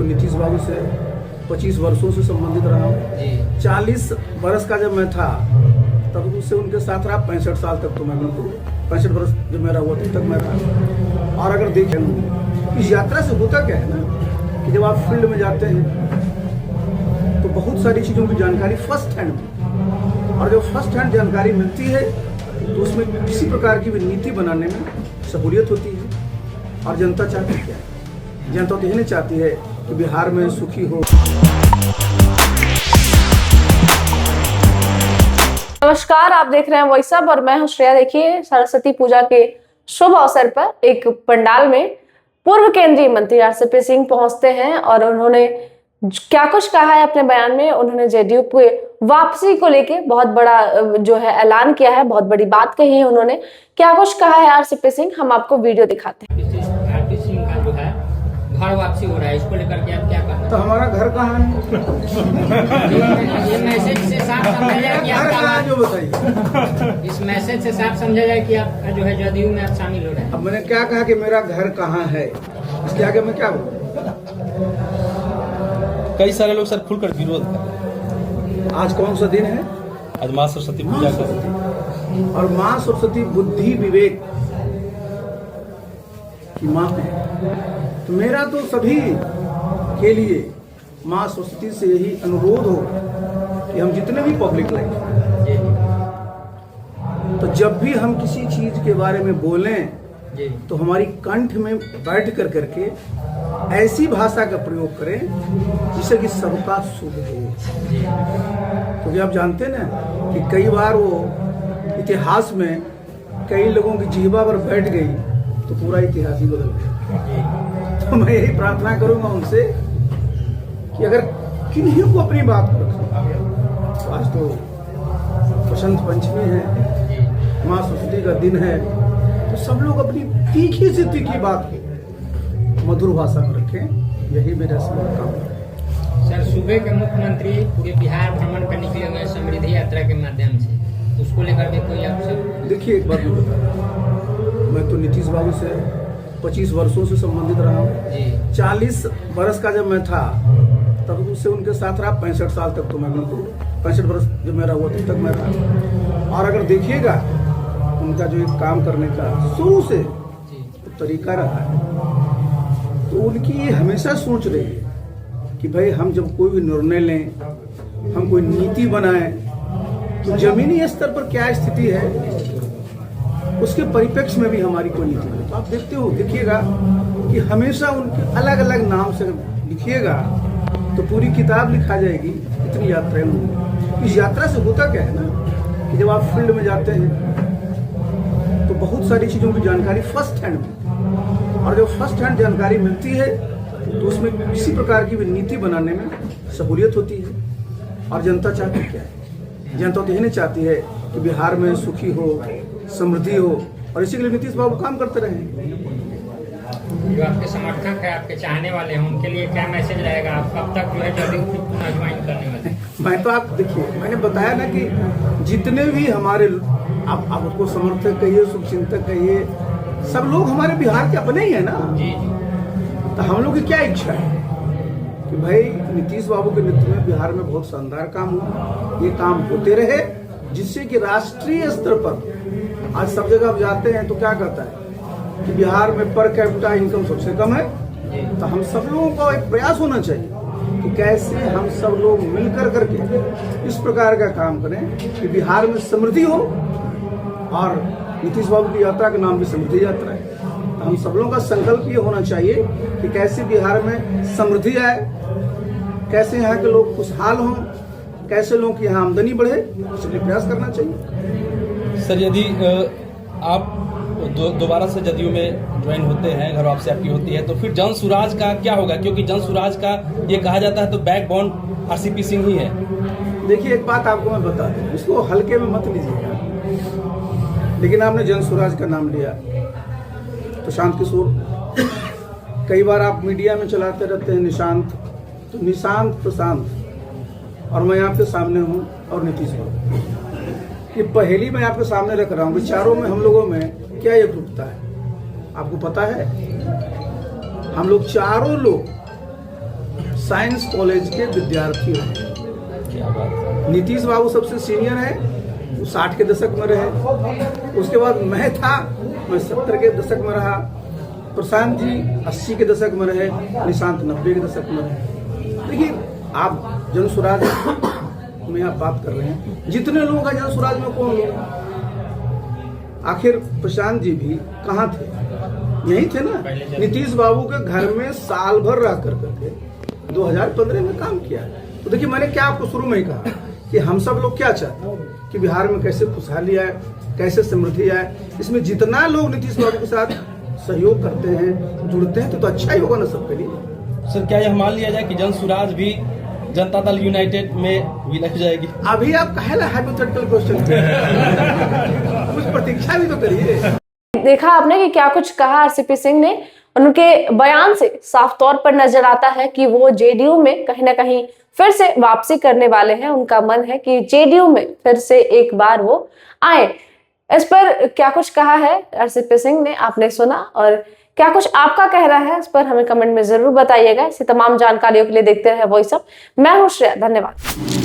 तो नीतीश बाबू से 25 वर्षों से संबंधित रहा हूँ। 40 वर्ष का जब मैं था तब उससे उनके साथ रहा। 65 साल तक तो मैं बिल्कुल 65 वर्ष जब मेरा हुआ तब तक मैं रहा। और अगर देखें इस यात्रा से होता क्या है ना कि जब आप फील्ड में जाते हैं तो बहुत सारी चीज़ों की जानकारी फर्स्ट हैंड में, और जब फर्स्ट हैंड जानकारी मिलती है तो उसमें किसी प्रकार की भी नीति बनाने में सहूलियत होती है। और जनता चाहती क्या है? जनता तो यही नहीं चाहती है कि बिहार में सुखी हो। नमस्कार, आप देख रहे हैं वॉइस अप और मैं हूं श्रेया। देखिए, सरस्वती पूजा के शुभ अवसर पर एक पंडाल में पूर्व केंद्रीय मंत्री आरसीपी सिंह पहुंचते हैं और उन्होंने क्या कुछ कहा है अपने बयान में। उन्होंने जेडीयू के वापसी को लेके बहुत बड़ा जो है ऐलान किया है, बहुत बड़ी बात कही है उन्होंने। क्या कुछ कहा है आरसीपी सिंह, हम आपको वीडियो दिखाते हैं। आरसीपी सिंह का जो है घर वापसी हो रहा है, इसको लेकर के आप क्या कहना? तो हमारा घर कहाँ है? ये मैसेज से साफ समझा जाए कि आपका जो बताइए, इस मैसेज से साफ समझा जाए कि आप जो है जदयू में आप शामिल हो रहे हैं। अब मैंने क्या कहा कि मेरा घर कहाँ है, इसके आगे मैं क्या बोलूं? कई सारे लोग सर खुलकर विरोध कर रहे हैं। आज कौन सा दिन है? आज माँ सरस्वती पूजा का, और माँ सरस्वती बुद्धि विवेक की माँ है। तो मेरा तो सभी के लिए माँ सरस्वती से यही अनुरोध हो कि हम जितने भी पब्लिक लाइफ, तो जब भी हम किसी चीज के बारे में बोलें तो हमारी कंठ में बैठ कर करके ऐसी भाषा का प्रयोग करें जिससे कि सबका शुभ हो। क्योंकि आप जानते हैं ना कि कई बार वो इतिहास में कई लोगों की जिह्वा पर बैठ गई तो पूरा इतिहास ही बदल गया। तो मैं यही प्रार्थना करूंगा उनसे कि अगर किन्हीं को अपनी बात को रखें। तो आज तो बसंत पंचमी है, माँ सरस्वती का दिन है, तो सब लोग अपनी तीखी से तीखी बात को मधुर भाषा में रखें। यही मेरा काम है। सर, सूबे के मुख्यमंत्री पूरे बिहार भ्रमण पर निकले हुए समृद्धि यात्रा के माध्यम से, उसको लेकर के कोई आपसे? देखिए, एक बात मैं बता, मैं तो नीतीश बाबू से 25 वर्षों से संबंधित रहा हूँ। 40 वर्ष का जब मैं था तब उससे उनके साथ रहा। 65 साल तक तो मैं बिल्कुल 65 वर्ष जब मेरा हुआ तब तक मैं रहा। और अगर देखिएगा उनका जो एक काम करने का शुरू से तो तरीका रहा है, तो उनकी हमेशा सोच रही है कि भाई हम जब कोई भी निर्णय लें, हम कोई नीति बनाएं, तो जमीनी स्तर पर क्या स्थिति है उसके परिप्रेक्ष्य में भी हमारी कोई नीति बने। तो आप देखिएगा कि हमेशा उनके अलग अलग नाम से लिखिएगा तो पूरी किताब लिखा जाएगी। इतनी यात्राएं होंगी। इस यात्रा से होता क्या है ना कि जब आप फील्ड में जाते हैं तो बहुत सारी चीज़ों की जानकारी फर्स्ट हैंड में, और जब फर्स्ट हैंड जानकारी मिलती है तो उसमें किसी प्रकार की भी नीति बनाने में सहूलियत होती है। और जनता चाहती क्या है? जनता तो यही नहीं चाहती है कि बिहार में सुखी हो, समृद्धि हो, और इसी के लिए नीतीश बाबू काम करते रहे। जो आपके समर्थक है, आपके चाहने वाले हैं, उनके लिए क्या मैसेज रहेगा? आप कब तक जो है जदयू को पुनः ज्वाइन करने वाले? मैं तो आप देखिए, मैंने बताया ना कि जितने भी हमारे आप उसको समर्थक कहिए, शुभचिंतक कहिए, सब लोग हमारे बिहार के अपने ही है ना। जी। तो हम लोग की क्या इच्छा है कि भाई नीतीश बाबू के नेतृत्व में बिहार में बहुत शानदार काम हुआ, ये काम होते रहे, जिससे कि राष्ट्रीय स्तर पर आज सब जगह आप जाते हैं तो क्या कहता है कि बिहार में पर कैपिटा इनकम सबसे कम है। तो हम सब लोगों का एक प्रयास होना चाहिए कि कैसे हम सब लोग मिलकर करके इस प्रकार का काम करें कि बिहार में समृद्धि हो। और नीतीश बाबू की यात्रा का नाम भी समृद्धि यात्रा है। तो हम सब लोगों का संकल्प ये होना चाहिए कि कैसे बिहार में समृद्धि आए, कैसे यहाँ के लोग खुशहाल हों, कैसे लोगों की यहाँ आमदनी बढ़े, इसके लिए प्रयास करना चाहिए। सर यदि आप दोबारा से जदयू में ज्वाइन होते हैं, घर वापसी आपकी होती है, तो फिर जन सुराज का क्या होगा? क्योंकि जन सुराज का ये कहा जाता है तो बैकबोन आरसीपी सिंह ही है। देखिए, एक बात आपको मैं बता दूं, इसको हल्के में मत लीजिएगा। लेकिन आपने जन सुराज का नाम लिया, प्रशांत किशोर, कई बार आप मीडिया में चलाते रहते हैं निशांत, तो निशांत प्रशांत, और मैं आपके सामने हूँ, और नीतीश बाबू, ये पहेली मैं आपके सामने रख रहा हूँ। विचारों में हम लोगों में क्या एकरूपता है आपको पता है? हम लोग चारों लोग साइंस कॉलेज के विद्यार्थी रहे। क्या बात है। नीतीश बाबू सबसे सीनियर है, वो 60 के दशक में रहे। उसके बाद मैं था, मैं 70 के दशक में रहा। प्रशांत जी 80 के दशक में रहे, निशांत 90 के दशक में रहे। देखिए, आप जन स्वराज में आप बात कर रहे हैं, जितने लोग हैं जन स्वराज में कौन लोग? आखिर प्रशांत जी भी कहाँ थे? यही थे ना। नीतीश बाबू के घर में साल भर रह करके 2015 में काम किया। तो देखिए, मैंने क्या आपको शुरू में ही कहा कि हम सब लोग क्या चाहते हैं कि बिहार में कैसे खुशहाली आए, कैसे समृद्धि आए। इसमें जितना लोग नीतीश बाबू के साथ सहयोग करते हैं, जुड़ते हैं, तो अच्छा ही होगा ना सबके लिए। सर, क्या यह मान लिया जाए कि जन स्वराज भी जनता दल यूनाइटेड में विलय हो जाएगी? अभी आप कहे हाइपोथेटिकल क्वेश्चन कुछ प्रतीक्षा भी तो करिए। देखा आपने कि क्या कुछ कहा आरसीपी सिंह ने। उनके बयान से साफ तौर पर नजर आता है कि वो जेडीयू में कहीं ना कहीं फिर से वापसी करने वाले हैं। उनका मन है कि जेडीयू में फिर से एक बार वो आए। इस पर क्या कुछ कहा है आरसीपी सिंह ने, आपने सुना। और क्या कुछ आपका कहना है, इस पर हमें कमेंट में जरूर बताइएगा। इसी तमाम जानकारियों के लिए देखते रहे वॉइस अप। मैं हूं श्रेया, धन्यवाद।